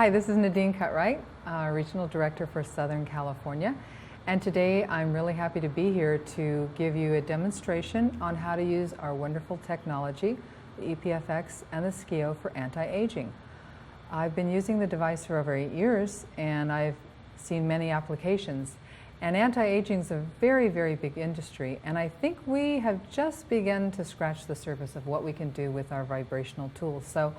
Hi, this is Nadine Cutright, Regional Director for Southern California. And today I'm really happy to be here to give you a demonstration on how to use our wonderful technology, the EPFX and the scio for anti-aging. I've been using the device for over 8 years and I've seen many applications. And anti-aging is a very, very big industry, and I think we have just begun to scratch the surface of what we can do with our vibrational tools. So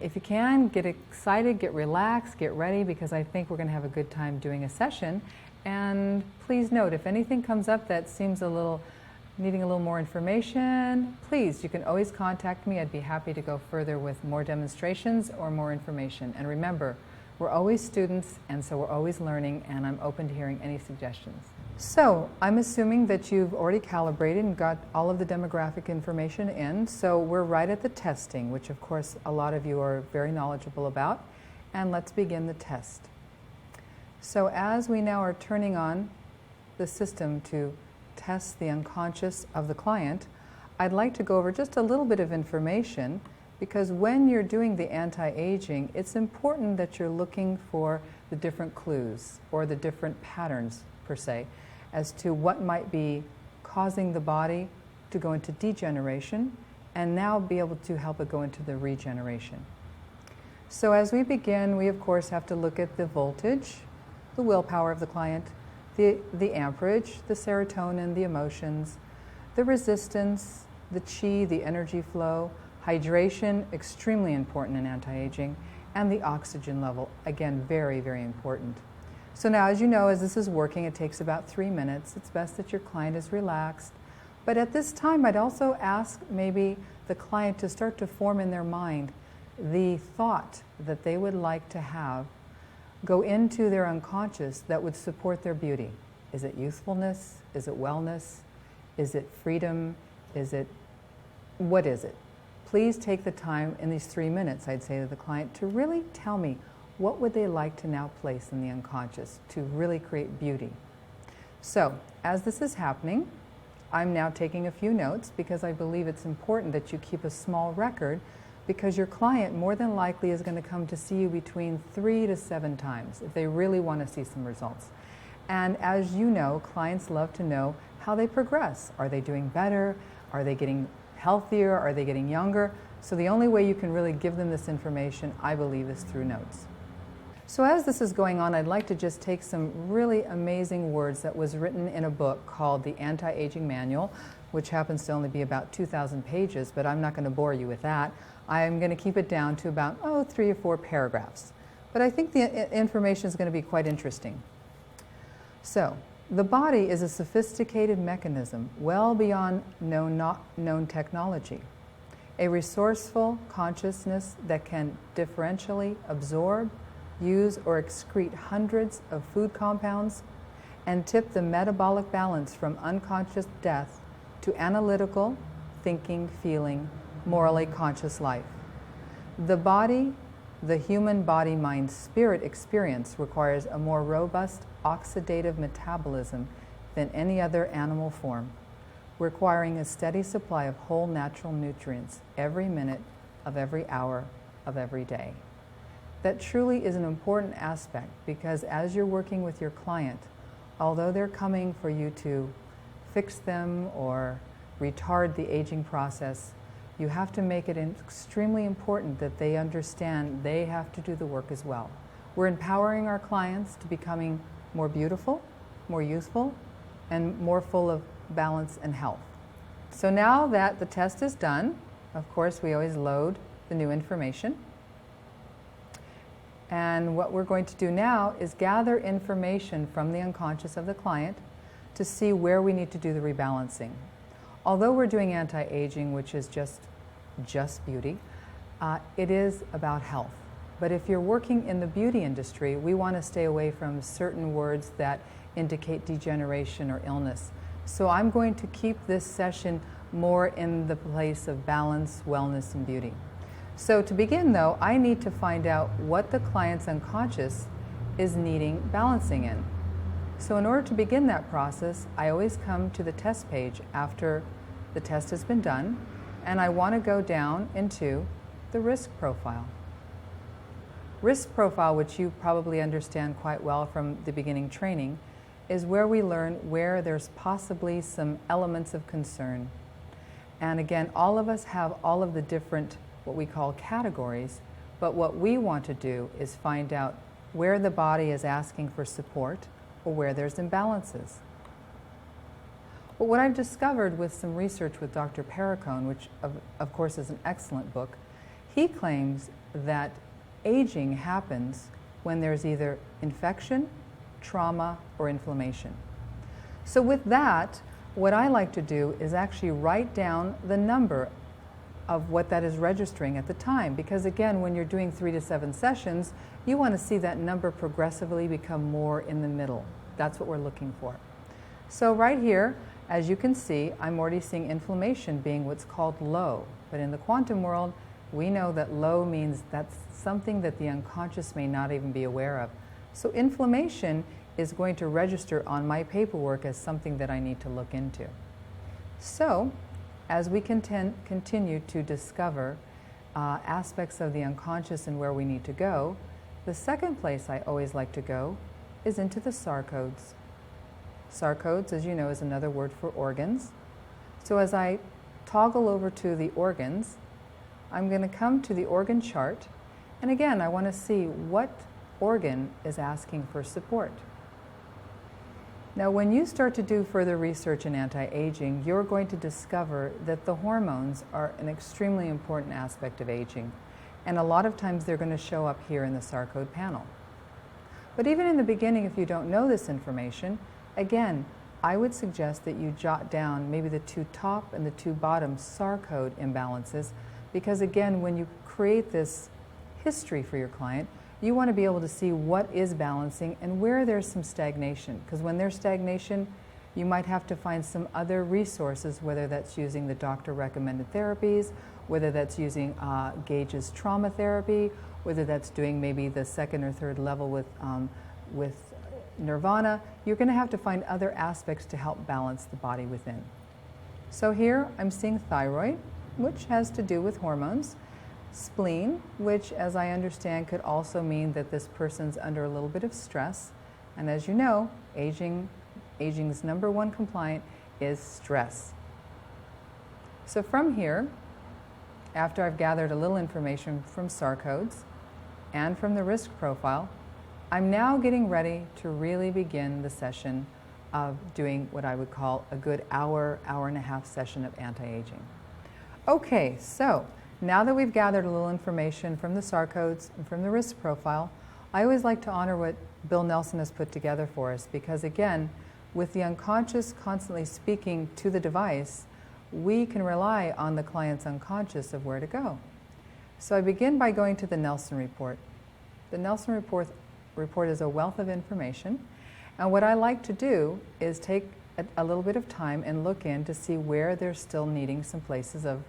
if you can, get excited, get relaxed, get ready, because I think we're going to have a good time doing a session. And please note, if anything comes up that seems needing a little more information, please, you can always contact me. I'd be happy to go further with more demonstrations or more information. And remember, we're always students, and so we're always learning, and I'm open to hearing any suggestions. So I'm assuming that you've already calibrated and got all of the demographic information in, so we're right at the testing, which of course a lot of you are very knowledgeable about, and let's begin the test. So as we now are turning on the system to test the unconscious of the client, I'd like to go over just a little bit of information, because when you're doing the anti-aging, it's important that you're looking for the different clues or the different patterns, per se, as to what might be causing the body to go into degeneration and now be able to help it go into the regeneration. So as we begin, we of course have to look at the voltage, the willpower of the client, the amperage, the serotonin, the emotions, the resistance, the qi, the energy flow, hydration, extremely important in anti-aging, and the oxygen level, again, very, very important. So now, as you know, as this is working, it takes about 3 minutes. It's best that your client is relaxed. But at this time, I'd also ask maybe the client to start to form in their mind the thought that they would like to have go into their unconscious that would support their beauty. Is it youthfulness? Is it wellness? Is it freedom? What is it? Please take the time in these 3 minutes, I'd say to the client, to really tell me what would they like to now place in the unconscious to really create beauty. So, as this is happening, I'm now taking a few notes because I believe it's important that you keep a small record, because your client more than likely is going to come to see you between 3 to 7 times if they really want to see some results. And as you know, clients love to know how they progress. Are they doing better? Are they getting healthier? Are they getting younger? So the only way you can really give them this information, I believe, is through notes. So as this is going on, I'd like to just take some really amazing words that was written in a book called The Anti-Aging Manual, which happens to only be about 2,000 pages, but I'm not going to bore you with that. I'm going to keep it down to about 3 or 4 paragraphs. But I think the information is going to be quite interesting. So, the body is a sophisticated mechanism well beyond known technology. A resourceful consciousness that can differentially absorb, use, or excrete hundreds of food compounds and tip the metabolic balance from unconscious death to analytical, thinking, feeling, morally conscious life. The body, the human body-mind-spirit experience requires a more robust oxidative metabolism than any other animal form, requiring a steady supply of whole natural nutrients every minute of every hour of every day. That truly is an important aspect, because as you're working with your client, although they're coming for you to fix them or retard the aging process, you have to make it extremely important that they understand they have to do the work as well. We're empowering our clients to becoming more beautiful, more youthful, and more full of balance and health. So now that the test is done, of course, we always load the new information. And what we're going to do now is gather information from the unconscious of the client to see where we need to do the rebalancing. Although we're doing anti-aging, which is just beauty, it is about health. But if you're working in the beauty industry, we want to stay away from certain words that indicate degeneration or illness. So I'm going to keep this session more in the place of balance, wellness, and beauty. So to begin, though, I need to find out what the client's unconscious is needing balancing in. So in order to begin that process, I always come to the test page after the test has been done, and I want to go down into the risk profile. Risk profile, which you probably understand quite well from the beginning training, is where we learn where there's possibly some elements of concern. And again, all of us have all of the different, what we call categories, but what we want to do is find out where the body is asking for support or where there's imbalances. But what I've discovered with some research with Dr. Perricone, which of course is an excellent book, he claims that aging happens when there's either infection, trauma, or inflammation. So with that, what I like to do is actually write down the number of what that is registering at the time, because again, when you're doing 3 to 7 sessions, you want to see that number progressively become more in the middle. That's what we're looking for. So right here, as you can see, I'm already seeing inflammation being what's called low. But in the quantum world, we know that low means that's something that the unconscious may not even be aware of. So inflammation is going to register on my paperwork as something that I need to look into. So, as we continue to discover aspects of the unconscious and where we need to go, the second place I always like to go is into the Sar Codes. Sar Codes, as you know, is another word for organs. So as I toggle over to the organs, I'm going to come to the organ chart, and again, I want to see what organ is asking for support. Now, when you start to do further research in anti-aging, you're going to discover that the hormones are an extremely important aspect of aging, and a lot of times they're going to show up here in the Sar Code panel. But even in the beginning, if you don't know this information, again, I would suggest that you jot down maybe the 2 top and the 2 bottom Sar Code imbalances, because again, when you create this history for your client, you want to be able to see what is balancing and where there's some stagnation. Because when there's stagnation, you might have to find some other resources, whether that's using the doctor-recommended therapies, whether that's using Gage's trauma therapy, whether that's doing maybe the 2nd or 3rd level with Nirvana. You're going to have to find other aspects to help balance the body within. So here I'm seeing thyroid, which has to do with hormones. Spleen, which as I understand could also mean that this person's under a little bit of stress. And as you know, aging's #1 complaint is stress. So from here, after I've gathered a little information from Sar Codes and from the risk profile, I'm now getting ready to really begin the session of doing what I would call a good hour and a half session of anti-aging. Okay, so now that we've gathered a little information from the Sar Codes and from the risk profile, I always like to honor what Bill Nelson has put together for us, because again, with the unconscious constantly speaking to the device, we can rely on the client's unconscious of where to go. So I begin by going to the Nelson report. The Nelson report is a wealth of information, and what I like to do is take a little bit of time and look in to see where they're still needing some places of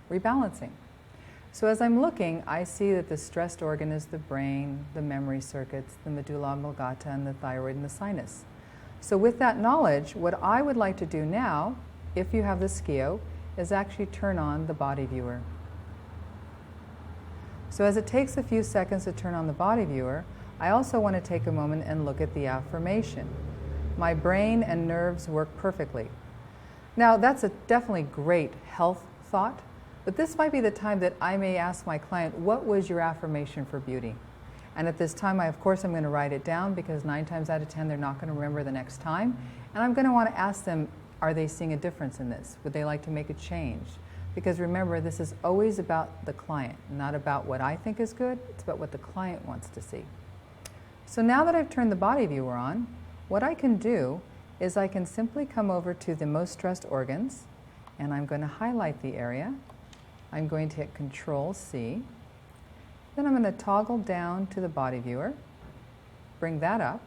rebalancing. So as I'm looking, I see that the stressed organ is the brain, the memory circuits, the medulla oblongata, and the thyroid and the sinus. So with that knowledge, what I would like to do now, if you have the scio, is actually turn on the body viewer. So as it takes a few seconds to turn on the body viewer, I also want to take a moment and look at the affirmation. My brain and nerves work perfectly. Now that's a definitely great health thought, but this might be the time that I may ask my client, what was your affirmation for beauty? And at this time, of course, I'm going to write it down, because 9 times out of 10, they're not going to remember the next time. And I'm going to want to ask them, are they seeing a difference in this? Would they like to make a change? Because remember, this is always about the client, not about what I think is good. It's about what the client wants to see. So now that I've turned the body viewer on, what I can do is I can simply come over to the most stressed organs, and I'm going to highlight the area. I'm going to hit Control-C. Then I'm going to toggle down to the body viewer, bring that up.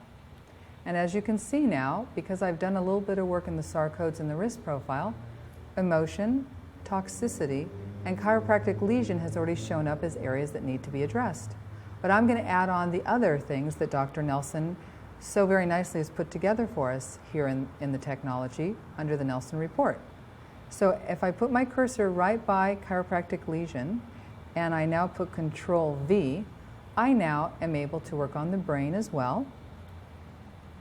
And as you can see now, because I've done a little bit of work in the Sar Codes and the risk profile, emotion, toxicity, and chiropractic lesion has already shown up as areas that need to be addressed. But I'm going to add on the other things that Dr. Nelson so very nicely has put together for us here in the technology under the Nelson report. So if I put my cursor right by chiropractic lesion, and I now put Control-V, I now am able to work on the brain as well.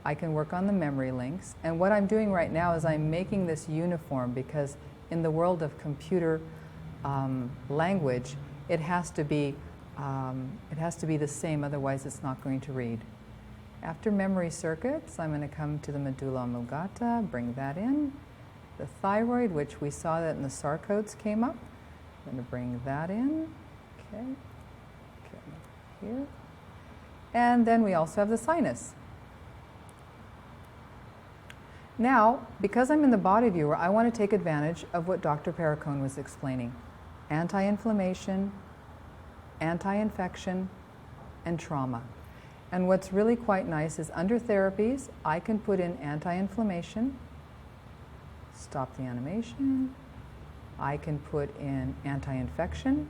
I can work on the memory links. And what I'm doing right now is I'm making this uniform, because in the world of computer language, it has to be the same, otherwise it's not going to read. After memory circuits, I'm going to come to the medulla oblongata, bring that in. The thyroid, which we saw that in the Sar Codes came up. I'm going to bring that in. Okay. Here. And then we also have the sinus. Now, because I'm in the body viewer, I want to take advantage of what Dr. Perricone was explaining. Anti-inflammation, anti-infection, and trauma. And what's really quite nice is under therapies, I can put in anti-inflammation, stop the animation. I can put in anti-infection.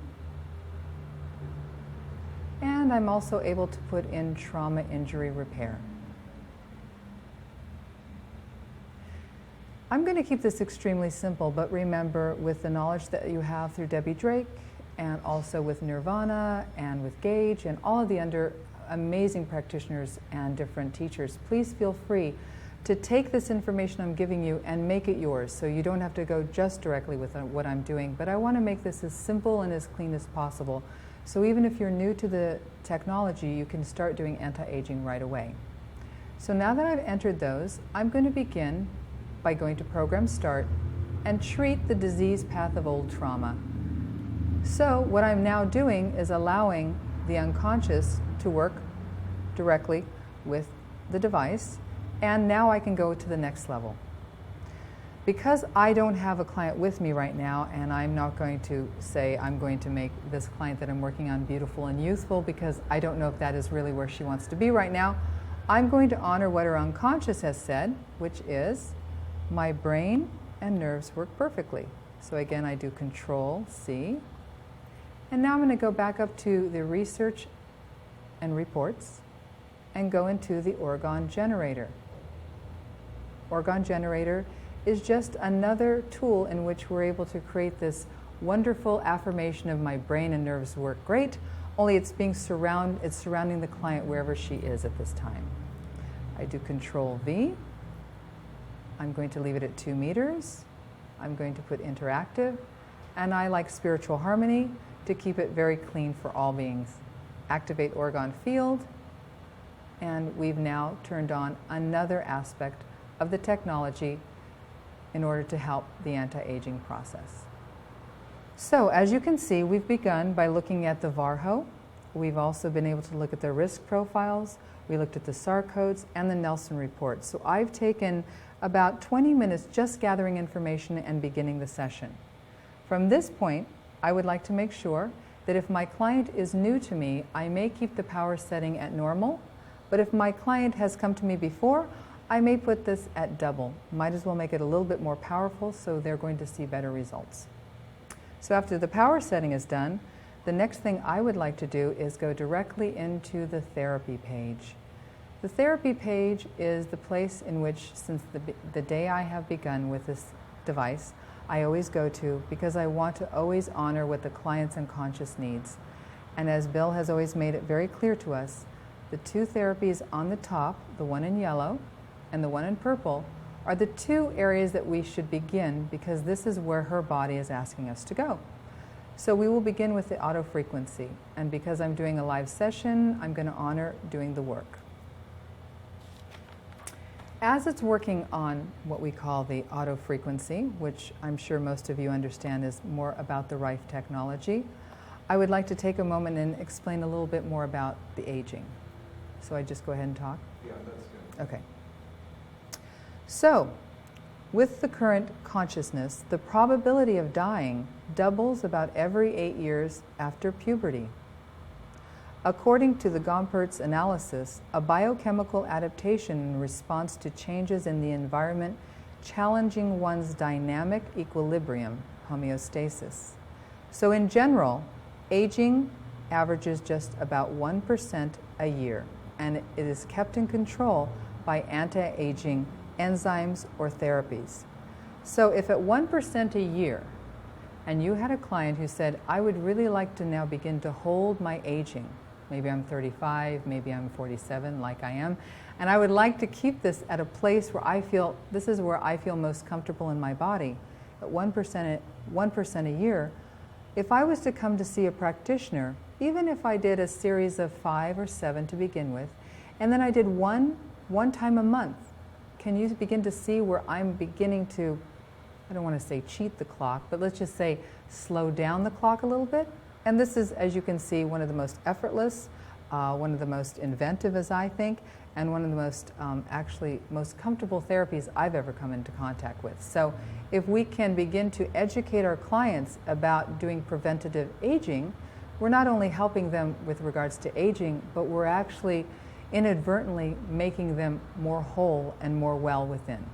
And I'm also able to put in trauma injury repair. I'm going to keep this extremely simple, but remember, with the knowledge that you have through Debbie Drake, and also with Nirvana, and with Gage, and all of the amazing practitioners and different teachers, please feel free to take this information I'm giving you and make it yours, so you don't have to go just directly with what I'm doing. But I want to make this as simple and as clean as possible. So even if you're new to the technology, you can start doing anti-aging right away. So now that I've entered those, I'm going to begin by going to Program Start and treat the disease path of old trauma. So what I'm now doing is allowing the unconscious to work directly with the device, and now I can go to the next level. Because I don't have a client with me right now, and I'm not going to say I'm going to make this client that I'm working on beautiful and youthful, because I don't know if that is really where she wants to be right now, I'm going to honor what her unconscious has said, which is, my brain and nerves work perfectly. So again, I do Control-C. And now I'm going to go back up to the research and reports and go into the orgone generator. Orgone generator is just another tool in which we're able to create this wonderful affirmation of my brain and nerves work great, only it's surrounding the client wherever she is at this time. I do Control-V. I'm going to leave it at 2 meters. I'm going to put interactive, and I like spiritual harmony to keep it very clean for all beings. Activate orgone field, and we've now turned on another aspect of the technology in order to help the anti-aging process. So as you can see, we've begun by looking at the VARHO. We've also been able to look at the risk profiles. We looked at the Sar Codes and the Nelson report. So I've taken about 20 minutes just gathering information and beginning the session. From this point, I would like to make sure that if my client is new to me, I may keep the power setting at normal, but if my client has come to me before, I may put this at double. Might as well make it a little bit more powerful so they're going to see better results. So after the power setting is done, the next thing I would like to do is go directly into the therapy page. The therapy page is the place in which, since the day I have begun with this device, I always go to, because I want to always honor what the client's unconscious needs. And as Bill has always made it very clear to us, the 2 therapies on the top, the one in yellow and the one in purple, are the 2 areas that we should begin, because this is where her body is asking us to go. So we will begin with the auto frequency, and because I'm doing a live session, I'm going to honor doing the work. As it's working on what we call the auto frequency, which I'm sure most of you understand is more about the Rife technology, I would like to take a moment and explain a little bit more about the aging. So I just go ahead and talk? Yeah, that's good. Okay. So, with the current consciousness, the probability of dying doubles about every 8 years after puberty. According to the Gompertz analysis, a biochemical adaptation in response to changes in the environment challenging one's dynamic equilibrium, homeostasis. So in general, aging averages just about 1% a year, and it is kept in control by anti-aging enzymes or therapies. So if at 1% a year, and you had a client who said, I would really like to now begin to hold my aging, Maybe I'm 35, maybe I'm 47, like I am. And I would like to keep this at a place where I feel, this is where I feel most comfortable in my body. At 1% a year, if I was to come to see a practitioner, even if I did a series of 5 or 7 to begin with, and then I did one time a month, can you begin to see where I'm beginning to, I don't want to say cheat the clock, but let's just say slow down the clock a little bit? And this is, as you can see, one of the most effortless, one of the most inventive, as I think, and one of the most, actually, most comfortable therapies I've ever come into contact with. So if we can begin to educate our clients about doing preventative aging, we're not only helping them with regards to aging, but we're actually inadvertently making them more whole and more well within.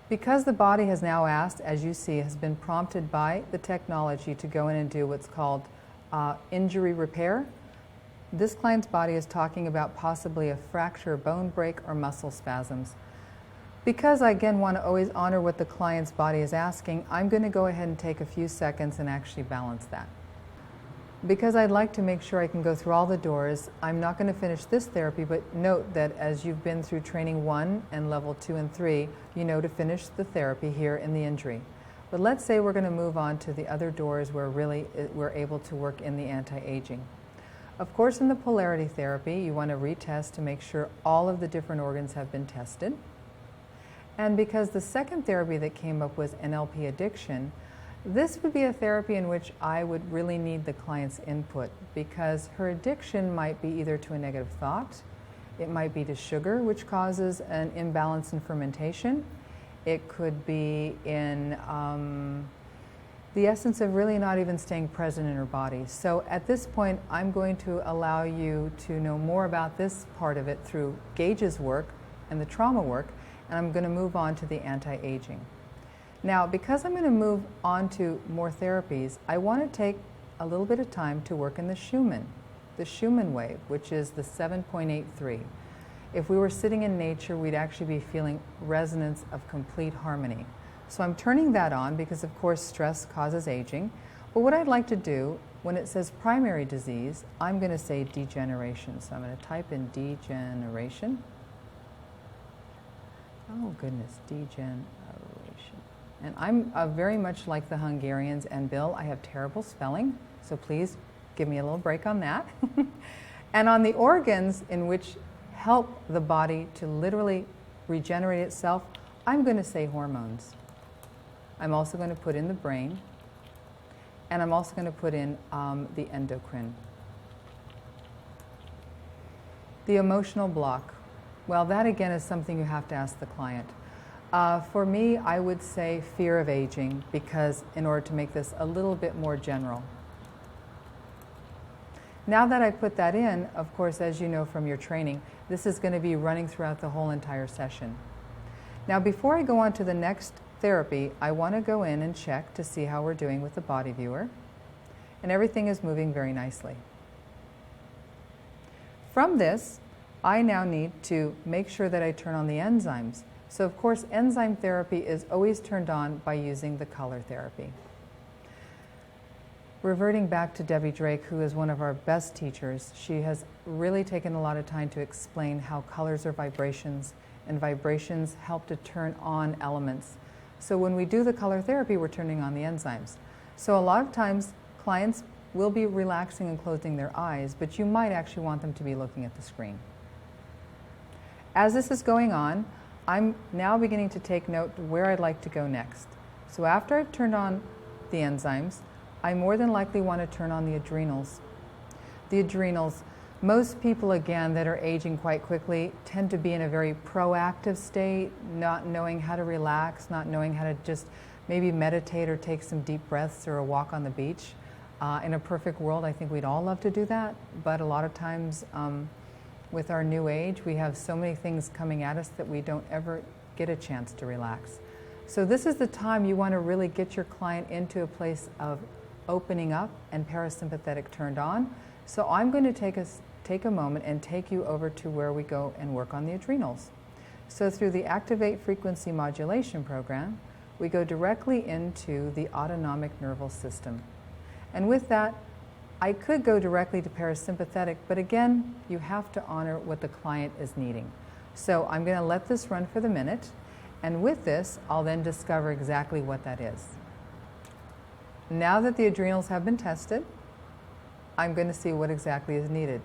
Because the body has now asked, as you see, has been prompted by the technology to go in and do what's called injury repair, this client's body is talking about possibly a fracture, bone break, or muscle spasms. Because I again want to always honor what the client's body is asking, I'm going to go ahead and take a few seconds and actually balance that. Because I'd like to make sure I can go through all the doors, I'm not going to finish this therapy, but note that as you've been through training 1 and level 2 and 3, you know to finish the therapy here in the injury. But let's say we're going to move on to the other doors where really we're able to work in the anti-aging. Of course, in the polarity therapy, you want to retest to make sure all of the different organs have been tested. And because the second therapy that came up was Nlp Addiction, this would be a therapy in which I would really need the client's input, because her addiction might be either to a negative thought, it might be to sugar, which causes an imbalance in fermentation, it could be in the essence of really not even staying present in her body. So at this point, I'm going to allow you to know more about this part of it through Gage's work and the trauma work, and I'm going to move on to the anti-aging. Now, because I'm going to move on to more therapies, I want to take a little bit of time to work in the Schumann wave, which is the 7.83. If we were sitting in nature, we'd actually be feeling resonance of complete harmony. So I'm turning that on because, of course, stress causes aging. But what I'd like to do, when it says primary disease, I'm going to say degeneration. So I'm going to type in degeneration. Oh, goodness, degeneration. And I'm very much like the Hungarians and Bill. I have terrible spelling, so please give me a little break on that. And on the organs in which help the body to literally regenerate itself, I'm going to say hormones. I'm also going to put in the brain, and I'm also going to put in the endocrine. The emotional block. Well, that again is something you have to ask the client. For me, I would say fear of aging, because in order to make this a little bit more general. Now that I put that in, of course, as you know from your training, this is going to be running throughout the whole entire session. Now, before I go on to the next therapy, I want to go in and check to see how we're doing with the body viewer. And everything is moving very nicely. From this, I now need to make sure that I turn on the enzymes. So, of course, enzyme therapy is always turned on by using the color therapy. Reverting back to Debbie Drake, who is one of our best teachers, she has really taken a lot of time to explain how colors are vibrations, and vibrations help to turn on elements. So when we do the color therapy, we're turning on the enzymes. So a lot of times, clients will be relaxing and closing their eyes, but you might actually want them to be looking at the screen. As this is going on, I'm now beginning to take note where I'd like to go next. So after I've turned on the enzymes, I more than likely want to turn on the adrenals. The adrenals, most people, again, that are aging quite quickly tend to be in a very proactive state, not knowing how to relax, not knowing how to just maybe meditate or take some deep breaths or a walk on the beach. In a perfect world, I think we'd all love to do that, but a lot of times with our new age, we have so many things coming at us that we don't ever get a chance to relax. So this is the time you want to really get your client into a place of opening up and parasympathetic turned on. So I'm going to take a moment and take you over to where we go and work on the adrenals. So through the Activate Frequency Modulation program, we go directly into the autonomic nervous system. And with that, I could go directly to parasympathetic, but again, you have to honor what the client is needing. So I'm going to let this run for the minute, and with this, I'll then discover exactly what that is. Now that the adrenals have been tested, I'm going to see what exactly is needed.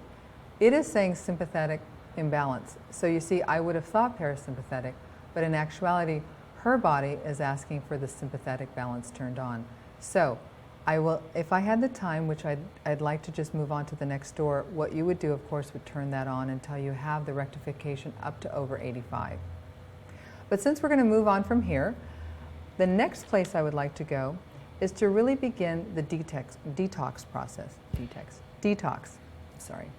It is saying sympathetic imbalance. So you see, I would have thought parasympathetic, but in actuality, her body is asking for the sympathetic balance turned on. So I will, if I had the time, which I'd like to just move on to the next door, what you would do, of course, would turn that on until you have the rectification up to over 85. But since we're going to move on from here, the next place I would like to go is to really begin the detox process. Sorry.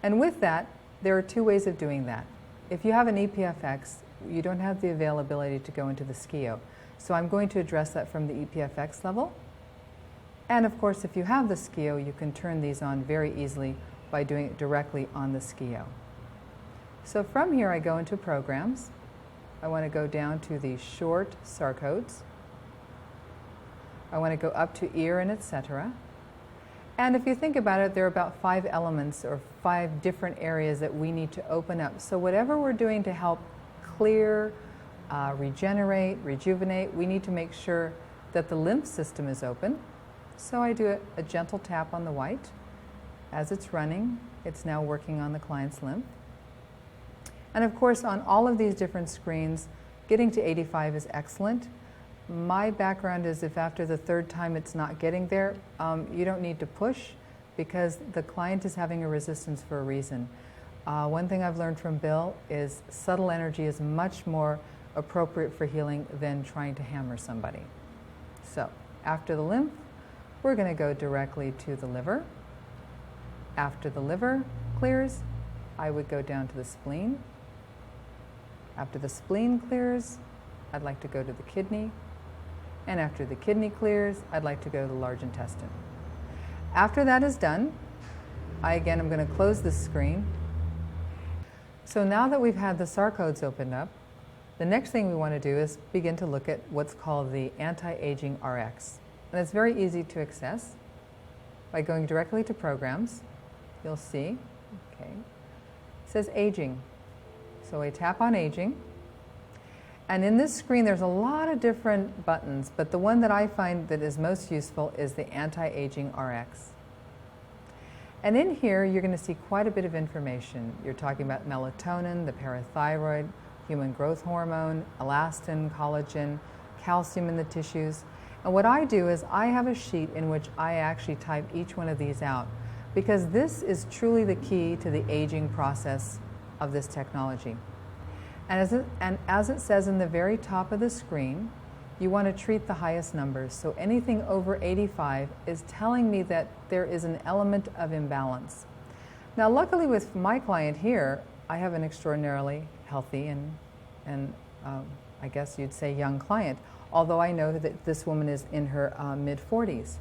And with that, there are two ways of doing that. If you have an EPFX, you don't have the availability to go into the scio. So I'm going to address that from the EPFX level. And of course, if you have the scio, you can turn these on very easily by doing it directly on the scio. So from here, I go into programs. I want to go down to the short Sar Codes. I want to go up to ear and etc. And if you think about it, there are about 5 elements or 5 different areas that we need to open up. So whatever we're doing to help clear, regenerate, rejuvenate, we need to make sure that the lymph system is open. So I do a gentle tap on the white. As it's running, it's now working on the client's lymph. And of course, on all of these different screens, getting to 85 is excellent. My background is if after the 3rd time it's not getting there, you don't need to push because the client is having a resistance for a reason. One thing I've learned from Bill is subtle energy is much more appropriate for healing than trying to hammer somebody. So after the lymph, we're going to go directly to the liver. After the liver clears, I would go down to the spleen. After the spleen clears, I'd like to go to the kidney. And after the kidney clears, I'd like to go to the large intestine. After that is done, again, I'm going to close this screen. So now that we've had the Sar Codes opened up, the next thing we want to do is begin to look at what's called the anti-aging RX. And it's very easy to access by going directly to programs. You'll see, okay, it says aging. So I tap on aging. And in this screen, there's a lot of different buttons, but the one that I find that is most useful is the anti-aging RX. And in here, you're going to see quite a bit of information. You're talking about melatonin, the parathyroid, human growth hormone, elastin, collagen, calcium in the tissues. And what I do is I have a sheet in which I actually type each one of these out because this is truly the key to the aging process of this technology. And as it says in the very top of the screen, you want to treat the highest numbers. So anything over 85 is telling me that there is an element of imbalance. Now, luckily with my client here, I have an extraordinarily healthy and I guess you'd say young client, although I know that this woman is in her mid-40s.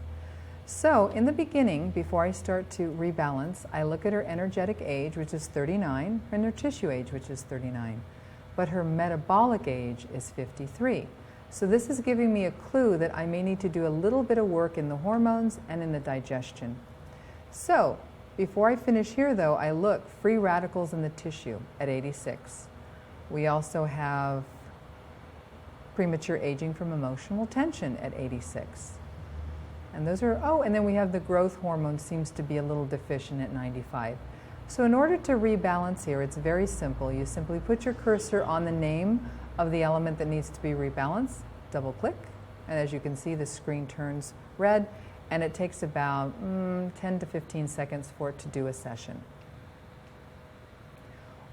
So in the beginning, before I start to rebalance, I look at her energetic age, which is 39, and her tissue age, which is 39. But her metabolic age is 53. So this is giving me a clue that I may need to do a little bit of work in the hormones and in the digestion. So before I finish here though, I look free radicals in the tissue at 86. We also have premature aging from emotional tension at 86. And those are, oh, and then we have the growth hormone seems to be a little deficient at 95. So in order to rebalance here, it's very simple. You simply put your cursor on the name of the element that needs to be rebalanced, double click, and as you can see, the screen turns red, and it takes about 10 to 15 seconds for it to do a session.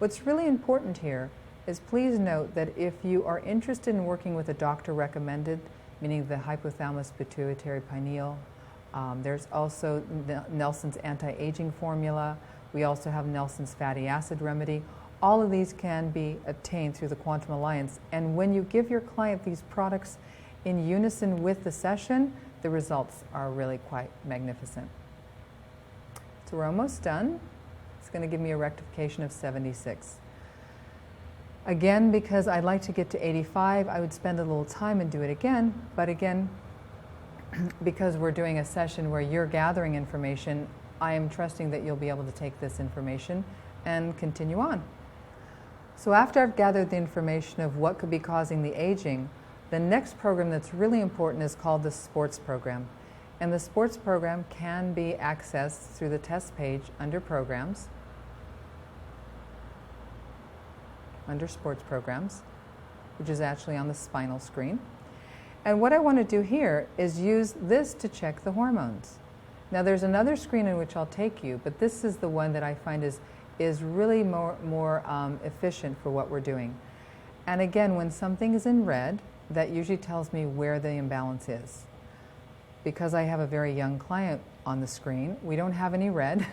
What's really important here is please note that if you are interested in working with a doctor recommended, meaning the hypothalamus pituitary pineal, there's also Nelson's anti-aging formula. We also have Nelson's fatty acid remedy. All of these can be obtained through the Quantum Alliance. And when you give your client these products in unison with the session, the results are really quite magnificent. So we're almost done. It's going to give me a rectification of 76. Again, because I'd like to get to 85, I would spend a little time and do it again. But again, because we're doing a session where you're gathering information, I am trusting that you'll be able to take this information and continue on. So after I've gathered the information of what could be causing the aging, the next program that's really important is called the sports program. And the sports program can be accessed through the test page under programs, under sports programs, which is actually on the spinal screen. And what I want to do here is use this to check the hormones. Now there's another screen in which I'll take you, but this is the one that I find is really more efficient for what we're doing. And again, when something is in red, that usually tells me where the imbalance is. Because I have a very young client on the screen, we don't have any red,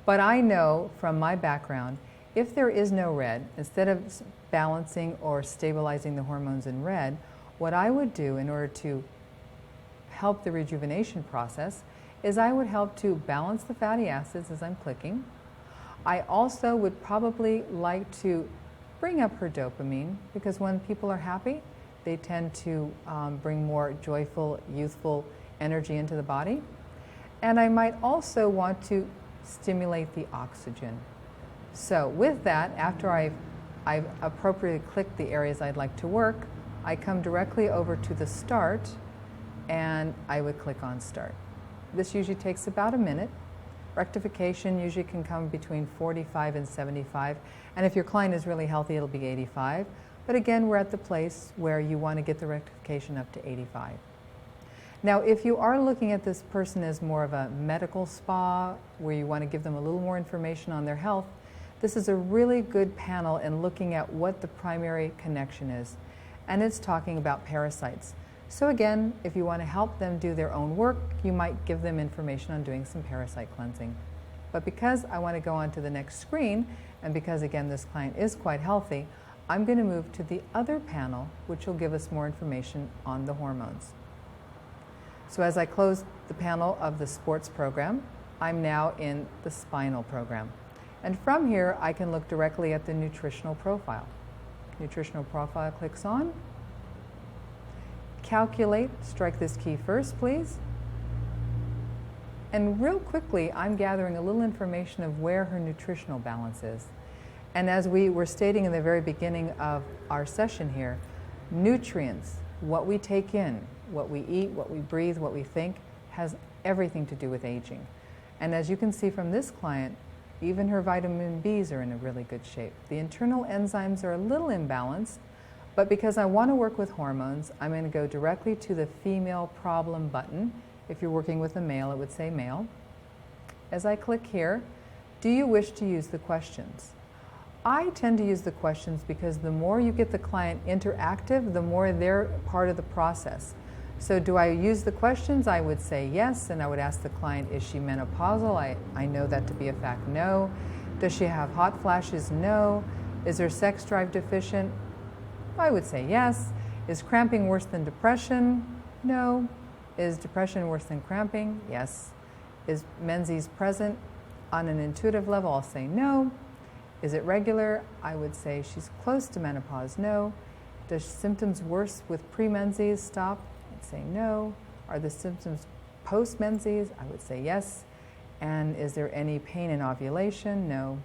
but I know from my background, if there is no red, instead of balancing or stabilizing the hormones in red, what I would do in order to help the rejuvenation process is I would help to balance the fatty acids as I'm clicking. I also would probably like to bring up her dopamine, because when people are happy, they tend to bring more joyful, youthful energy into the body. And I might also want to stimulate the oxygen. So with that, after I've appropriately clicked the areas I'd like to work, I come directly over to the start, and I would click on start. This usually takes about a minute. Rectification usually can come between 45 and 75, and if your client is really healthy, it'll be 85. But again, we're at the place where you want to get the rectification up to 85. Now, if you are looking at this person as more of a medical spa, where you want to give them a little more information on their health, this is a really good panel in looking at what the primary connection is. And it's talking about parasites. So again, if you want to help them do their own work, you might give them information on doing some parasite cleansing. But because I want to go on to the next screen, and because again this client is quite healthy, I'm going to move to the other panel, which will give us more information on the hormones. So as I close the panel of the sports program, I'm now in the spinal program. And from here, I can look directly at the nutritional profile. Nutritional profile clicks on. Calculate, strike this key first, please. And real quickly, I'm gathering a little information of where her nutritional balance is. And as we were stating in the very beginning of our session here, nutrients, what we take in, what we eat, what we breathe, what we think, has everything to do with aging. And as you can see from this client, even her vitamin Bs are in a really good shape. The internal enzymes are a little imbalanced, but because I want to work with hormones, I'm going to go directly to the female problem button. If you're working with a male, it would say male. As I click here, do you wish to use the questions? I tend to use the questions because the more you get the client interactive, the more they're part of the process. So do I use the questions? I would say yes, and I would ask the client, is she menopausal? I know that to be a fact, no. Does she have hot flashes? No. Is her sex drive deficient? I would say yes. Is cramping worse than depression? No. Is depression worse than cramping? Yes. Is menses present on an intuitive level? I'll say no. Is it regular? I would say she's close to menopause. No. Does symptoms worse with pre-menses? Stop. I'd say no. Are the symptoms post-menses? I would say yes. And is there any pain in ovulation? No.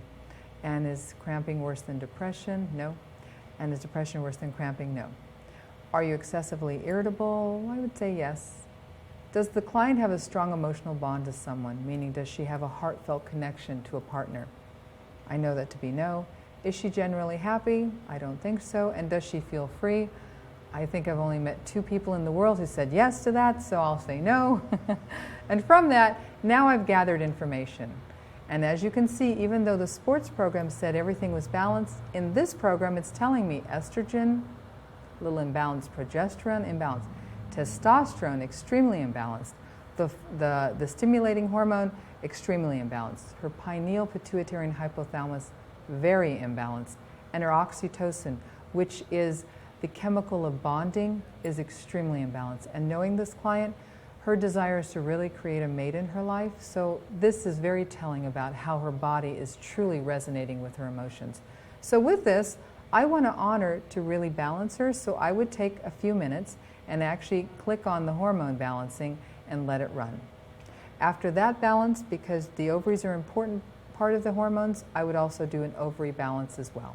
And is cramping worse than depression? No. And is depression worse than cramping? No. Are you excessively irritable? I would say yes. Does the client have a strong emotional bond to someone? Meaning, does she have a heartfelt connection to a partner? I know that to be no. Is she generally happy? I don't think so. And does she feel free? I think I've only met 2 people in the world who said yes to that, so I'll say no. And from that, now I've gathered information. And as you can see, even though the sports program said everything was balanced, in this program it's telling me estrogen, a little imbalanced, progesterone, imbalanced, testosterone, extremely imbalanced, the stimulating hormone, extremely imbalanced, her pineal, pituitary, and hypothalamus, very imbalanced, and her oxytocin, which is the chemical of bonding, is extremely imbalanced. And knowing this client, her desire is to really create a mate in her life, so this is very telling about how her body is truly resonating with her emotions. So with this, I want to honor to really balance her, so I would take a few minutes and actually click on the hormone balancing and let it run. After that balance, because the ovaries are an important part of the hormones, I would also do an ovary balance as well.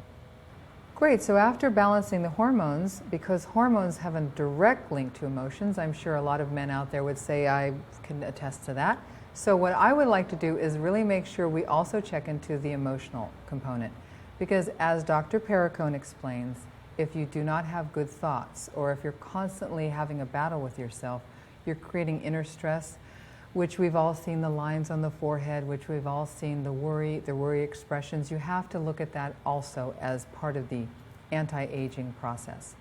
Great, so after balancing the hormones, because hormones have a direct link to emotions, I'm sure a lot of men out there would say I can attest to that. So what I would like to do is really make sure we also check into the emotional component. Because as Dr. Perricone explains, if you do not have good thoughts, or if you're constantly having a battle with yourself, you're creating inner stress, which we've all seen the lines on the forehead, which we've all seen the worry expressions. You have to look at that also as part of the anti-aging process.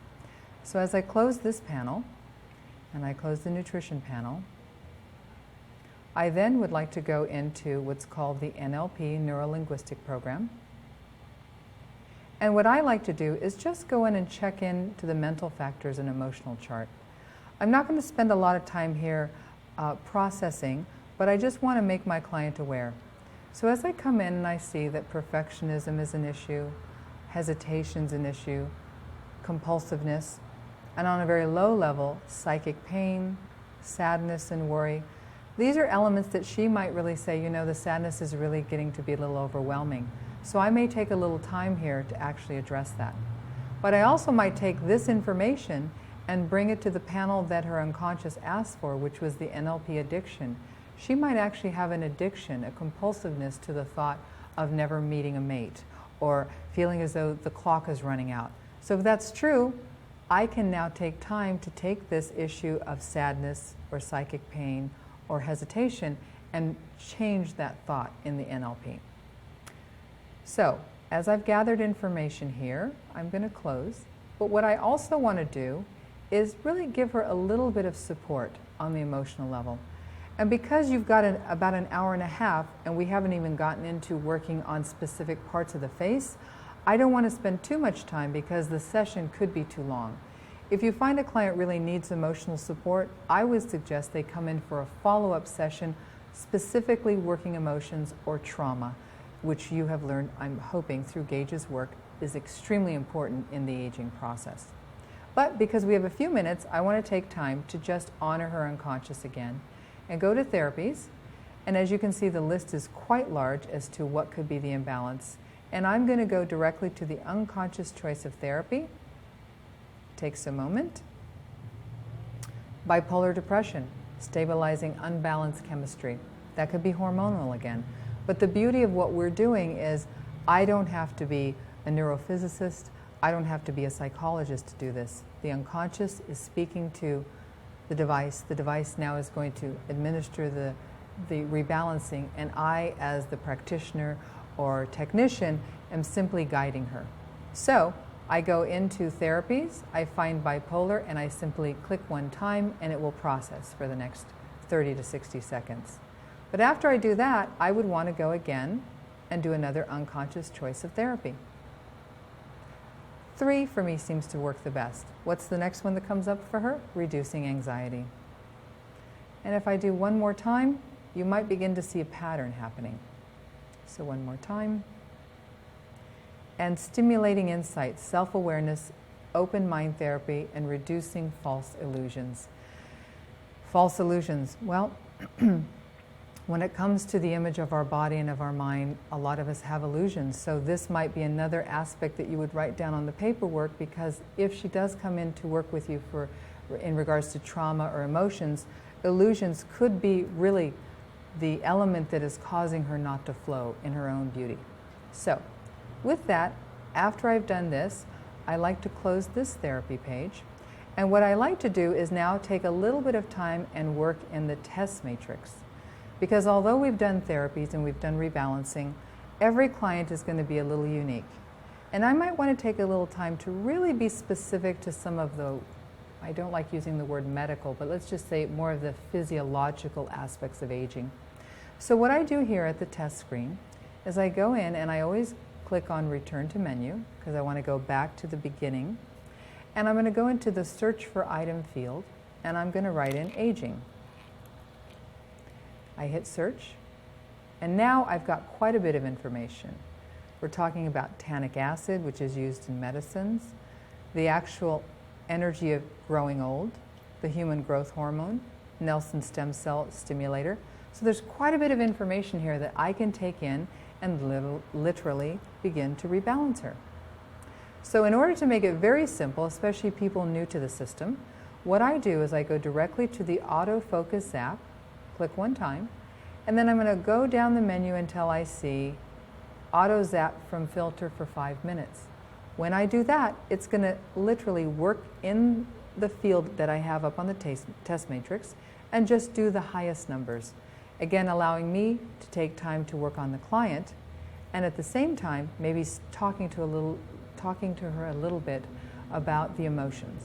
So as I close this panel, and I close the nutrition panel, I then would like to go into what's called the Nlp Neuro-Linguistic Program. And what I like to do is just go in and check in to the mental factors and emotional chart. I'm not going to spend a lot of time here processing, but I just want to make my client aware. So as I come in and I see that perfectionism is an issue, hesitation's an issue, compulsiveness, and on a very low level, psychic pain, sadness and worry, these are elements that she might really say, you know, the sadness is really getting to be a little overwhelming. So I may take a little time here to actually address that. But I also might take this information and bring it to the panel that her unconscious asked for, which was the Nlp Addiction. She might actually have an addiction, a compulsiveness to the thought of never meeting a mate, or feeling as though the clock is running out. So if that's true, I can now take time to take this issue of sadness or psychic pain or hesitation and change that thought in the Nlp. So, as I've gathered information here, I'm going to close. But what I also want to do is really give her a little bit of support on the emotional level. And because you've got about an hour and a half, and we haven't even gotten into working on specific parts of the face, I don't want to spend too much time because the session could be too long. If you find a client really needs emotional support, I would suggest they come in for a follow-up session specifically working emotions or trauma, which you have learned, I'm hoping, through Gage's work is extremely important in the aging process. But because we have a few minutes, I want to take time to just honor her unconscious again and go to Therapies. And as you can see, the list is quite large as to what could be the imbalance. And I'm going to go directly to the unconscious choice of therapy. Takes a moment. Bipolar depression, stabilizing unbalanced chemistry. That could be hormonal again. But the beauty of what we're doing is I don't have to be a neurophysicist. I don't have to be a psychologist to do this. The unconscious is speaking to the device. The device now is going to administer the rebalancing, and I, as the practitioner or technician, am simply guiding her. So I go into Therapies, I find bipolar, and I simply click one time, and it will process for the next 30 to 60 seconds. But after I do that, I would want to go again and do another unconscious choice of therapy. 3 for me seems to work the best. What's the next one that comes up for her? Reducing anxiety. And if I do one more time, you might begin to see a pattern happening. So one more time. And stimulating insight, self-awareness, open mind therapy, and reducing false illusions. False illusions. Well, when it comes to the image of our body and of our mind, a lot of us have illusions. So this might be another aspect that you would write down on the paperwork, because if she does come in to work with you in regards to trauma or emotions, illusions could be really the element that is causing her not to flow in her own beauty. So with that, after I've done this, I like to close this therapy page. And what I like to do is now take a little bit of time and work in the test matrix. Because although we've done therapies and we've done rebalancing, every client is going to be a little unique. And I might want to take a little time to really be specific to some of the, I don't like using the word medical, but let's just say more of the physiological aspects of aging. So what I do here at the test screen is I go in and I always click on Return to Menu, because I want to go back to the beginning. And I'm going to go into the Search for Item field, and I'm going to write in Aging. I hit search, and now I've got quite a bit of information. We're talking about tannic acid, which is used in medicines, the actual energy of growing old, the human growth hormone, Nelson stem cell stimulator. So there's quite a bit of information here that I can take in and literally begin to rebalance her. So in order to make it very simple, especially people new to the system, what I do is I go directly to the autofocus app, click one time, and then I'm going to go down the menu until I see auto zap from filter for 5 minutes. When I do that, it's going to literally work in the field that I have up on the test matrix and just do the highest numbers. Again, allowing me to take time to work on the client, and at the same time, maybe talking to her a little bit about the emotions.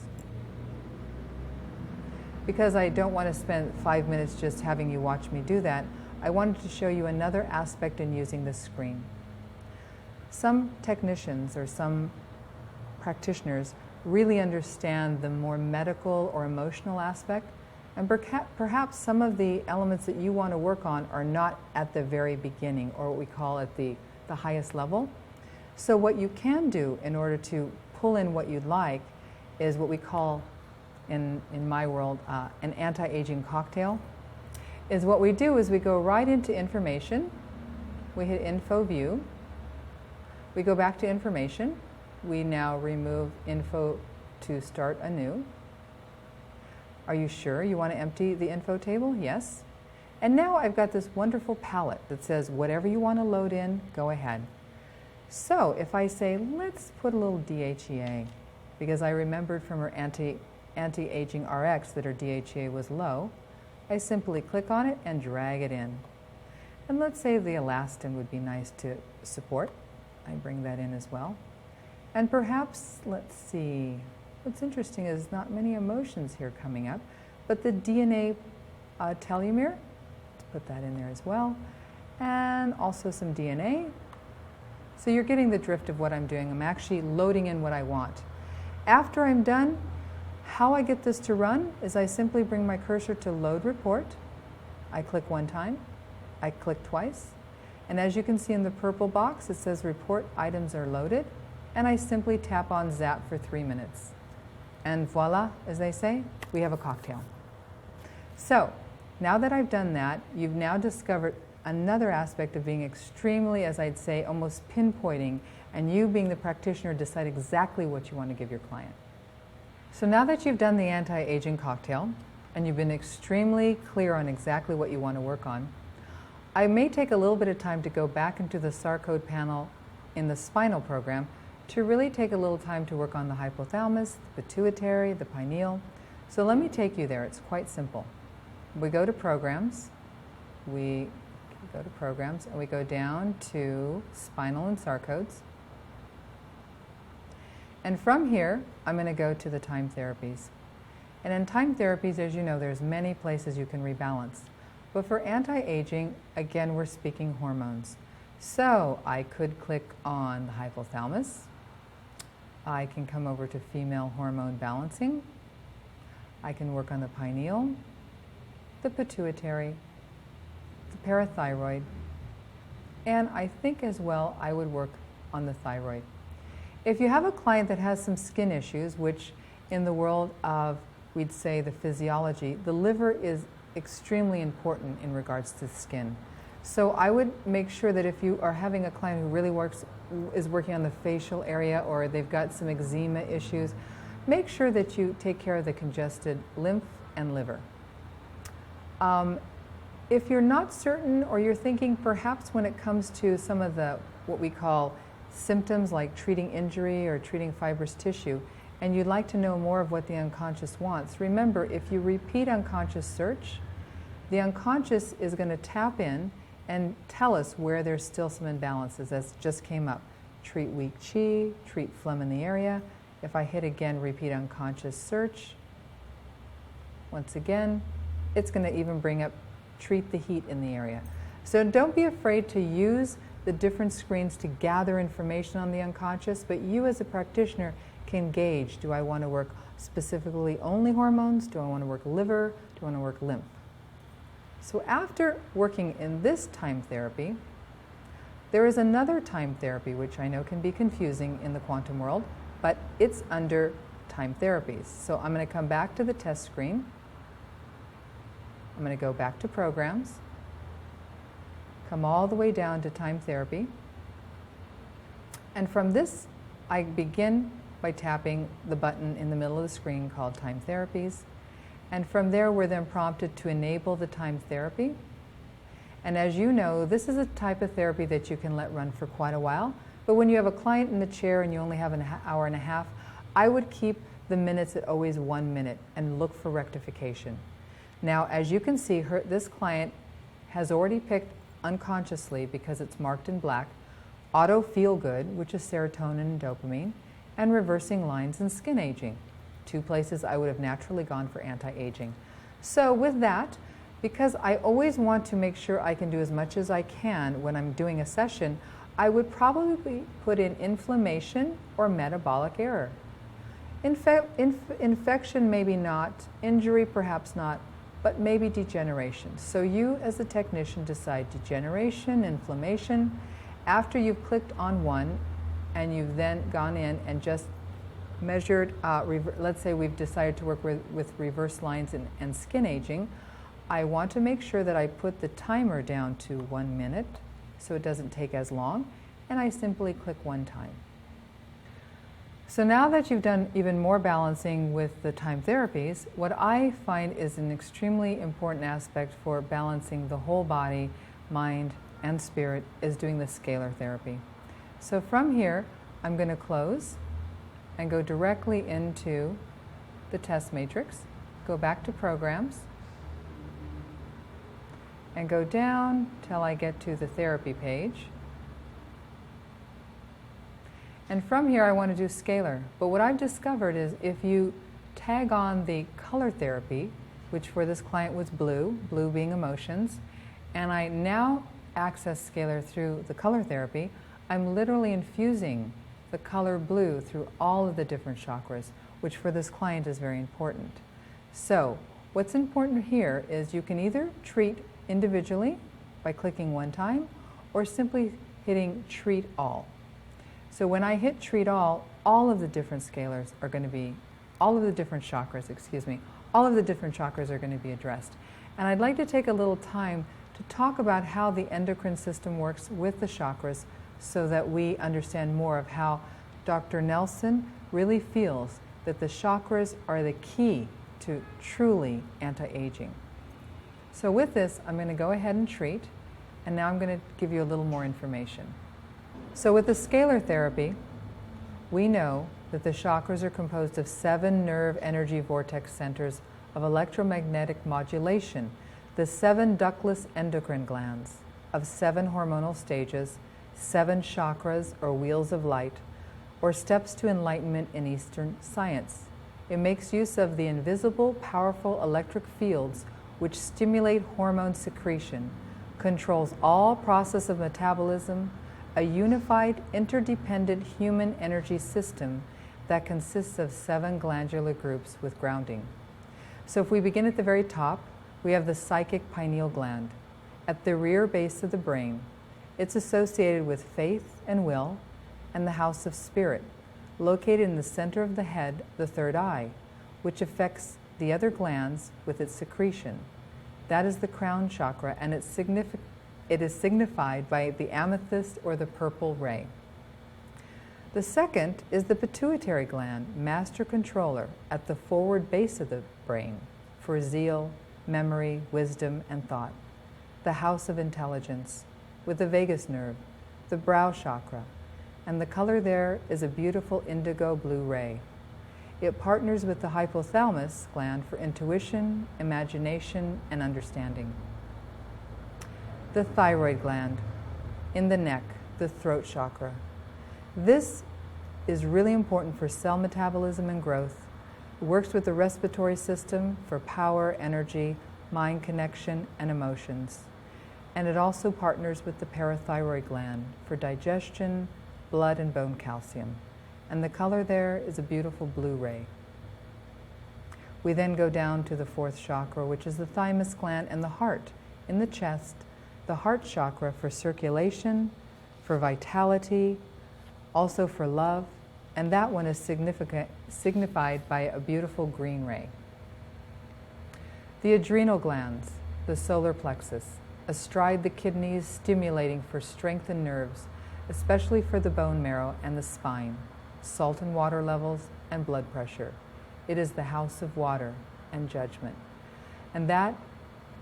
Because I don't want to spend 5 minutes just having you watch me do that, I wanted to show you another aspect in using this screen. Some technicians or some practitioners really understand the more medical or emotional aspect, and perhaps some of the elements that you want to work on are not at the very beginning, or what we call at the highest level. So what you can do in order to pull in what you'd like is what we call, in my world, an anti-aging cocktail. Is what we do is we go right into information, we hit info view, we go back to information, we now remove info to start anew. Are you sure you want to empty the info table? Yes. And now I've got this wonderful palette that says whatever you want to load in, go ahead. So if I say, let's put a little DHEA, because I remembered from her anti-aging RX that her DHEA was low, I simply click on it and drag it in. And let's say the elastin would be nice to support. I bring that in as well. And perhaps, let's see, what's interesting is not many emotions here coming up, but the DNA telomere, let's put that in there as well, and also some DNA. So you're getting the drift of what I'm doing. I'm actually loading in what I want. After I'm done, how I get this to run is I simply bring my cursor to load report. I click one time, I click twice, and as you can see in the purple box, it says report items are loaded, and I simply tap on zap for 3 minutes. And voila, as they say, we have a cocktail. So now that I've done that, you've now discovered another aspect of being extremely, as I'd say, almost pinpointing, and you being the practitioner decide exactly what you want to give your client. So now that you've done the anti-aging cocktail, and you've been extremely clear on exactly what you want to work on, I may take a little bit of time to go back into the Sar Code panel in the spinal program to really take a little time to work on the hypothalamus, the pituitary, the pineal. So let me take you there. It's quite simple. We go to programs, and we go down to spinal and Sar Codes. And from here, I'm going to go to the time therapies. And in time therapies, as you know, there's many places you can rebalance. But for anti-aging, again, we're speaking hormones. So I could click on the hypothalamus. I can come over to female hormone balancing. I can work on the pineal, the pituitary, the parathyroid, and I think as well I would work on the thyroid. If you have a client that has some skin issues, which in the world of, we'd say, the physiology, the liver is extremely important in regards to skin. So I would make sure that if you are having a client who really is working on the facial area, or they've got some eczema issues, make sure that you take care of the congested lymph and liver. If you're not certain, or you're thinking perhaps when it comes to some of the what we call symptoms like treating injury or treating fibrous tissue, and you'd like to know more of what the unconscious wants, remember, if you repeat unconscious search, the unconscious is going to tap in and tell us where there's still some imbalances. That just came up. Treat weak chi, treat phlegm in the area. If I hit again, repeat unconscious search, once again, it's going to even bring up treat the heat in the area. So don't be afraid to use the different screens to gather information on the unconscious, but you as a practitioner can gauge, do I want to work specifically only hormones? Do I want to work liver? Do I want to work lymph? So after working in this time therapy, there is another time therapy which I know can be confusing in the quantum world, but it's under Time Therapies. So I'm going to come back to the test screen. I'm going to go back to Programs, come all the way down to Time Therapy, and from this I begin by tapping the button in the middle of the screen called Time Therapies, and from there we're then prompted to enable the time therapy. And as you know, this is a type of therapy that you can let run for quite a while, but when you have a client in the chair and you only have an hour and a half, I would keep the minutes at always 1 minute and look for rectification. Now, as you can see, this client has already picked unconsciously, because it's marked in black, auto feel good, which is serotonin and dopamine, and reversing lines and skin aging, 2 places I would have naturally gone for anti-aging. So with that, because I always want to make sure I can do as much as I can when I'm doing a session, I would probably put in inflammation or metabolic error. Infection maybe not, injury perhaps not, but maybe degeneration. So you as a technician decide degeneration, inflammation. After you've clicked on one and you've then gone in and just measured, let's say we've decided to work with reverse lines and skin aging, I want to make sure that I put the timer down to 1 minute so it doesn't take as long, and I simply click 1 time. So now that you've done even more balancing with the time therapies, what I find is an extremely important aspect for balancing the whole body, mind, and spirit is doing the scalar therapy. So from here, I'm going to close and go directly into the test matrix, go back to Programs, and go down till I get to the therapy page. And from here I want to do scalar. But what I've discovered is if you tag on the color therapy, which for this client was blue, blue being emotions, and I now access scalar through the color therapy, I'm literally infusing the color blue through all of the different chakras, which for this client is very important. So what's important here is you can either treat individually by clicking 1 time or simply hitting treat all. So when I hit treat all of the different scalars are going to be, all of the different chakras, all of the different chakras are going to be addressed. And I'd like to take a little time to talk about how the endocrine system works with the chakras so that we understand more of how Dr. Nelson really feels that the chakras are the key to truly anti-aging. So with this, I'm going to go ahead and treat, and now I'm going to give you a little more information. So with the scalar therapy, we know that the chakras are composed of 7 nerve energy vortex centers of electromagnetic modulation, the 7 ductless endocrine glands, of 7 hormonal stages, 7 chakras or wheels of light, or steps to enlightenment in Eastern science. It makes use of the invisible, powerful electric fields which stimulate hormone secretion, controls all process of metabolism, a unified, interdependent human energy system that consists of 7 glandular groups with grounding. So if we begin at the very top, we have the psychic pineal gland. At the rear base of the brain, it's associated with faith and will, and the house of spirit, located in the center of the head, the 3rd eye, which affects the other glands with its secretion. That is the crown chakra, and it is signified by the amethyst or the purple ray. The second is the pituitary gland, master controller, at the forward base of the brain, for zeal, memory, wisdom, and thought. The house of intelligence, with the vagus nerve, the brow chakra, and the color there is a beautiful indigo blue ray. It partners with the hypothalamus gland for intuition, imagination, and understanding. The thyroid gland, in the neck, the throat chakra. This is really important for cell metabolism and growth. It works with the respiratory system for power, energy, mind connection, and emotions. And it also partners with the parathyroid gland for digestion, blood, and bone calcium. And the color there is a beautiful blue ray. We then go down to the 4th chakra, which is the thymus gland and the heart in the chest, the heart chakra for circulation, for vitality, also for love, and that one is signified by a beautiful green ray. The adrenal glands, the solar plexus, astride the kidneys, stimulating for strengthened nerves, especially for the bone marrow and the spine, salt and water levels, and blood pressure. It is the house of water and judgment. And that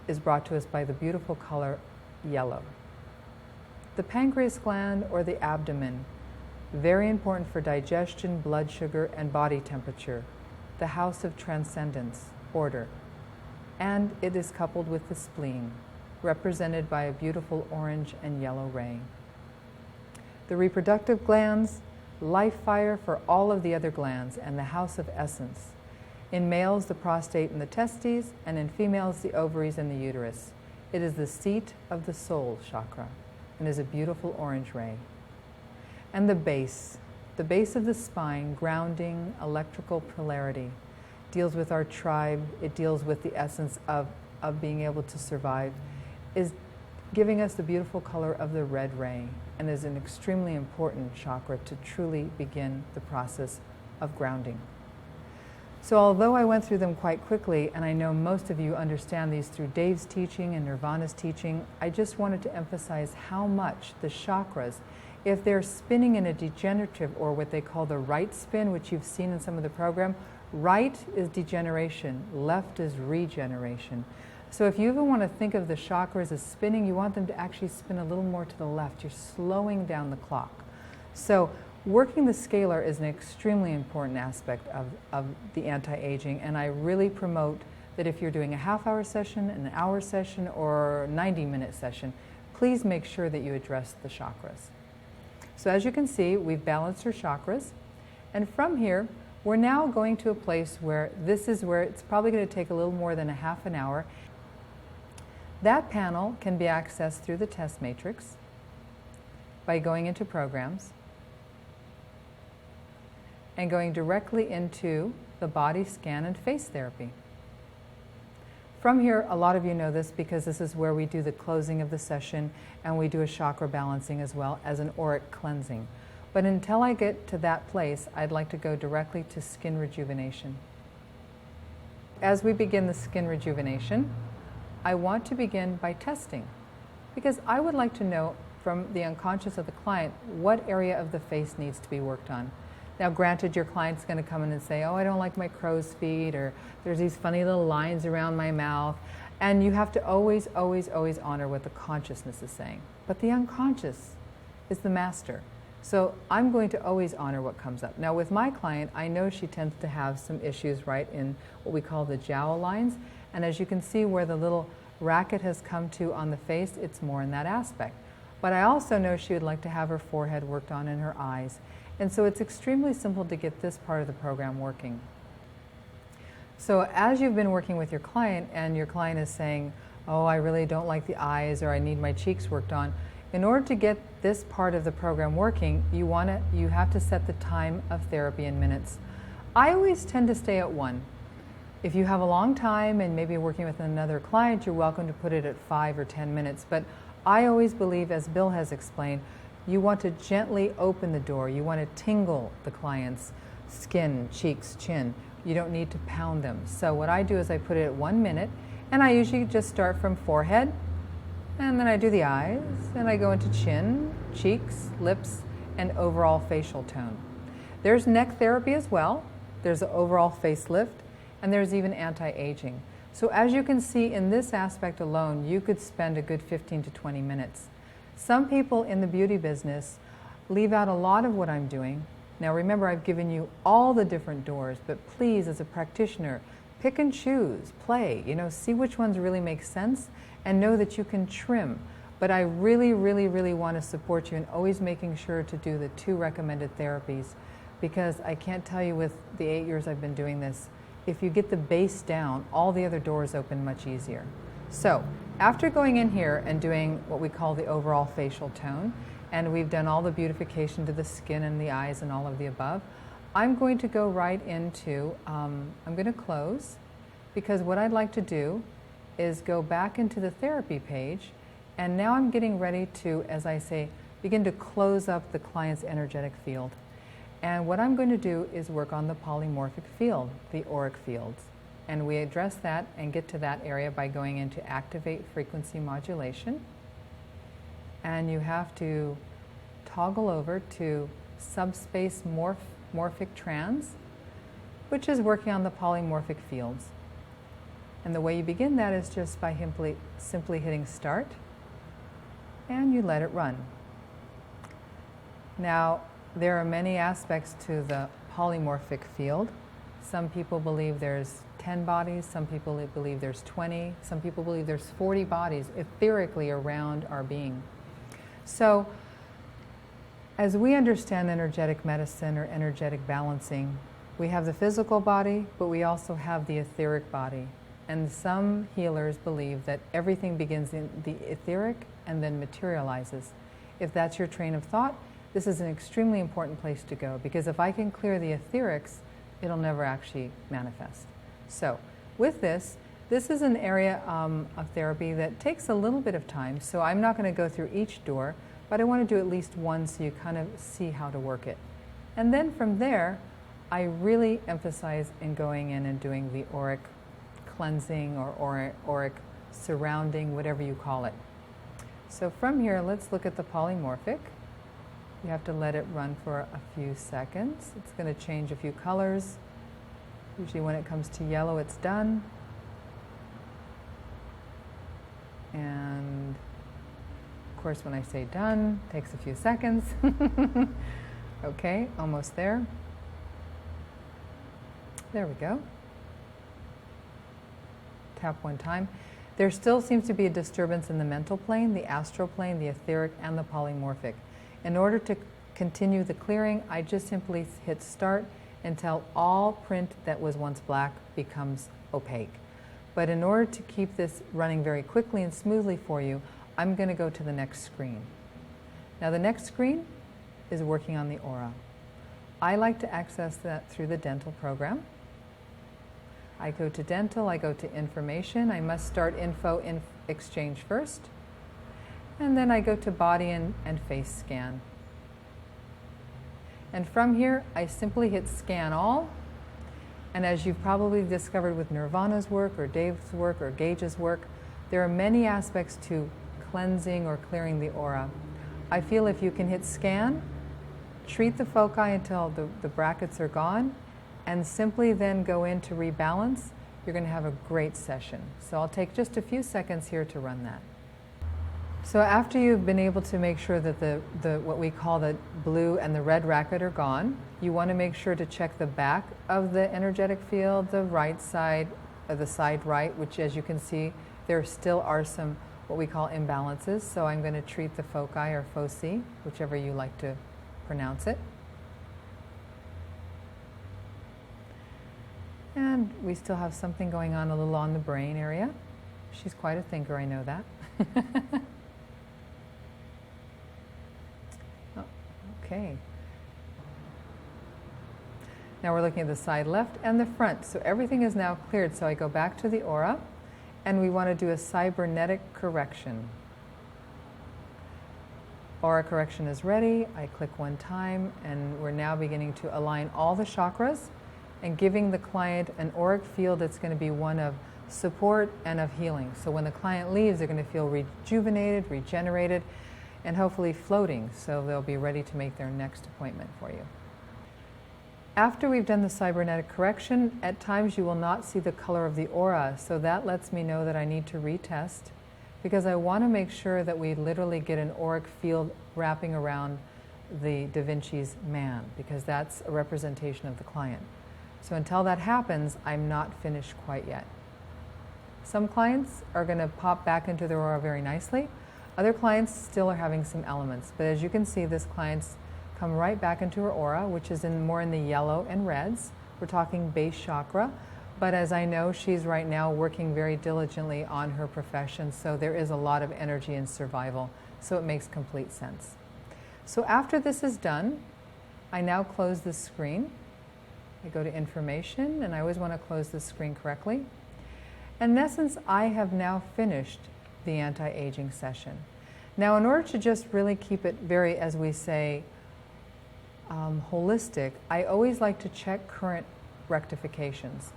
is brought to us by the beautiful color yellow. The pancreas gland, or the abdomen, very important for digestion, blood sugar, and body temperature. The house of transcendence, order. And it is coupled with the spleen, represented by a beautiful orange and yellow ray. The reproductive glands, life fire for all of the other glands, and the house of essence. In males, the prostate and the testes, and in females, the ovaries and the uterus. It is the seat of the soul chakra, and is a beautiful orange ray. And the base of the spine, grounding, electrical polarity, deals with our tribe. It deals with the essence of being able to survive, is giving us the beautiful color of the red ray, and is an extremely important chakra to truly begin the process of grounding. So although I went through them quite quickly, and I know most of you understand these through Dave's teaching and Nirvana's teaching, I just wanted to emphasize how much the chakras, if they're spinning in a degenerative, or what they call the right spin, which you've seen in some of the program, right is degeneration, left is regeneration. So if you even want to think of the chakras as spinning, you want them to actually spin a little more to the left. You're slowing down the clock. So working the scalar is an extremely important aspect of the anti-aging, and I really promote that if you're doing a half-hour session, an hour session, or 90-minute session, please make sure that you address the chakras. So as you can see, we've balanced our chakras, and from here, we're now going to a place where this is where it's probably going to take a little more than a half an hour. That panel can be accessed through the test matrix by going into programs and going directly into the body scan and face therapy. From here, a lot of you know this because this is where we do the closing of the session, and we do a chakra balancing as well as an auric cleansing. But until I get to that place, I'd like to go directly to skin rejuvenation. As we begin the skin rejuvenation, I want to begin by testing, because I would like to know from the unconscious of the client what area of the face needs to be worked on. Now granted, your client's going to come in and say, oh, I don't like my crow's feet, or there's these funny little lines around my mouth, and you have to always, always, always honor what the consciousness is saying. But the unconscious is the master. So I'm going to always honor what comes up. Now with my client, I know she tends to have some issues right in what we call the jowl lines, and as you can see where the little racket has come to on the face, it's more in that aspect. But I also know she would like to have her forehead worked on and her eyes. And so it's extremely simple to get this part of the program working. So as you've been working with your client, and your client is saying, oh, I really don't like the eyes, or I need my cheeks worked on, in order to get this part of the program working, you have to set the time of therapy in minutes. I always tend to stay at 1. If you have a long time and maybe working with another client, you're welcome to put it at 5 or 10 minutes. But I always believe, as Bill has explained, you want to gently open the door. You want to tingle the client's skin, cheeks, chin. You don't need to pound them. So what I do is I put it at 1 minute, and I usually just start from forehead, and then I do the eyes, and I go into chin, cheeks, lips, and overall facial tone. There's neck therapy as well. There's an overall facelift, and there's even anti-aging. So as you can see in this aspect alone, you could spend a good 15 to 20 minutes. Some people in the beauty business leave out a lot of what I'm doing. Now remember, I've given you all the different doors, but please, as a practitioner, pick and choose, play, see which ones really make sense, and know that you can trim. But I really, really, really want to support you in always making sure to do the 2 recommended therapies, because I can't tell you, with the 8 years I've been doing this, if you get the base down, all the other doors open much easier. So after going in here and doing what we call the overall facial tone, and we've done all the beautification to the skin and the eyes and all of the above, I'm going to go right into, I'm going to close, because what I'd like to do is go back into the therapy page, and now I'm getting ready to, as I say, begin to close up the client's energetic field. And what I'm going to do is work on the polymorphic field, the auric fields. And we address that and get to that area by going into activate frequency modulation. And you have to toggle over to subspace morphic trans, which is working on the polymorphic fields. And the way you begin that is just by simply hitting start, and you let it run. Now, there are many aspects to the polymorphic field. Some people believe there's 10 bodies, some people believe there's 20, some people believe there's 40 bodies etherically around our being. So, as we understand energetic medicine or energetic balancing, we have the physical body, but we also have the etheric body. And some healers believe that everything begins in the etheric and then materializes. If that's your train of thought, this is an extremely important place to go, because if I can clear the etherics, it'll never actually manifest. So, with this is an area of therapy that takes a little bit of time, so I'm not going to go through each door, but I want to do at least one so you kind of see how to work it. And then from there, I really emphasize in going in and doing the auric cleansing or auric surrounding, whatever you call it. So from here, let's look at the polymorphic. You have to let it run for a few seconds. It's going to change a few colors. Usually when it comes to yellow, it's done. And of course, when I say done, it takes a few seconds. Okay, almost there. There we go. Tap one time. There still seems to be a disturbance in the mental plane, the astral plane, the etheric, and the polymorphic. In order to continue the clearing, I just simply hit start until all print that was once black becomes opaque. But in order to keep this running very quickly and smoothly for you, I'm going to go to the next screen. Now the next screen is working on the aura. I like to access that through the dental program. I go to dental, I go to information. I must start info exchange first. And then I go to body and face scan. And from here, I simply hit scan all. And as you've probably discovered with Nirvana's work or Dave's work or Gage's work, there are many aspects to cleansing or clearing the aura. I feel if you can hit scan, treat the foci until the brackets are gone, and simply then go in to rebalance, you're going to have a great session. So I'll take just a few seconds here to run that. So after you've been able to make sure that the what we call the blue and the red racket are gone, you want to make sure to check the back of the energetic field, the right side, or the side right, which as you can see, there still are some what we call imbalances. So I'm going to treat the foci or foci, whichever you like to pronounce it. And we still have something going on a little on the brain area. She's quite a thinker, I know that. Oh, okay. Now we're looking at the side left and the front. So everything is now cleared. So I go back to the aura, and we want to do a cybernetic correction. Aura correction is ready. I click one time, and we're now beginning to align all the chakras and giving the client an auric field that's going to be one of support and of healing. So when the client leaves, they're going to feel rejuvenated, regenerated, and hopefully floating, so they'll be ready to make their next appointment for you. After we've done the cybernetic correction, at times you will not see the color of the aura, so that lets me know that I need to retest, because I want to make sure that we literally get an auric field wrapping around the Da Vinci's man, because that's a representation of the client. So until that happens, I'm not finished quite yet. Some clients are going to pop back into their aura very nicely. Other clients still are having some elements. But as you can see, this client's come right back into her aura, which is more in the yellow and reds. We're talking base chakra. But as I know, she's right now working very diligently on her profession, so there is a lot of energy in survival. So it makes complete sense. So after this is done, I now close the screen. I go to information, and I always want to close the screen correctly. In essence, I have now finished the anti-aging session. Now, in order to just really keep it very, as we say, holistic, I always like to check current rectifications.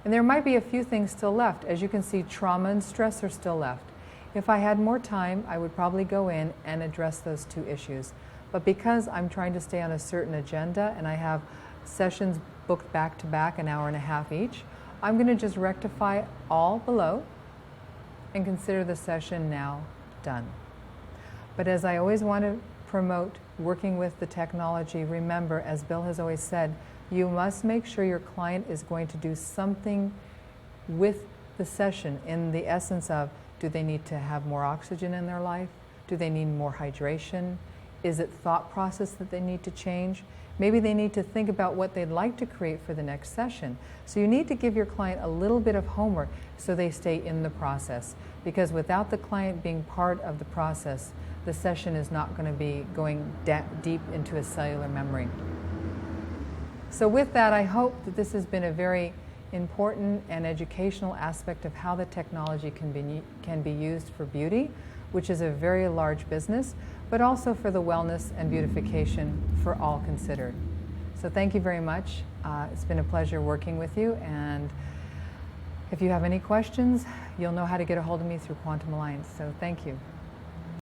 And there might be a few things still left. As you can see, trauma and stress are still left. If I had more time, I would probably go in and address those two issues. But because I'm trying to stay on a certain agenda and I have sessions booked back to back, an hour and a half each, I'm going to just rectify all below and consider the session now done. But as I always want to promote working with the technology, remember, as Bill has always said, you must make sure your client is going to do something with the session in the essence of, do they need to have more oxygen in their life? Do they need more hydration? Is it thought process that they need to change? Maybe they need to think about what they'd like to create for the next session. So you need to give your client a little bit of homework so they stay in the process. Because without the client being part of the process, the session is not going to be going deep into a cellular memory. So with that, I hope that this has been a very important and educational aspect of how the technology can be used for beauty, which is a very large business, but also for the wellness and beautification for all considered. So thank you very much. It's been a pleasure working with you, and if you have any questions, you'll know how to get a hold of me through Quantum Alliance. So thank you.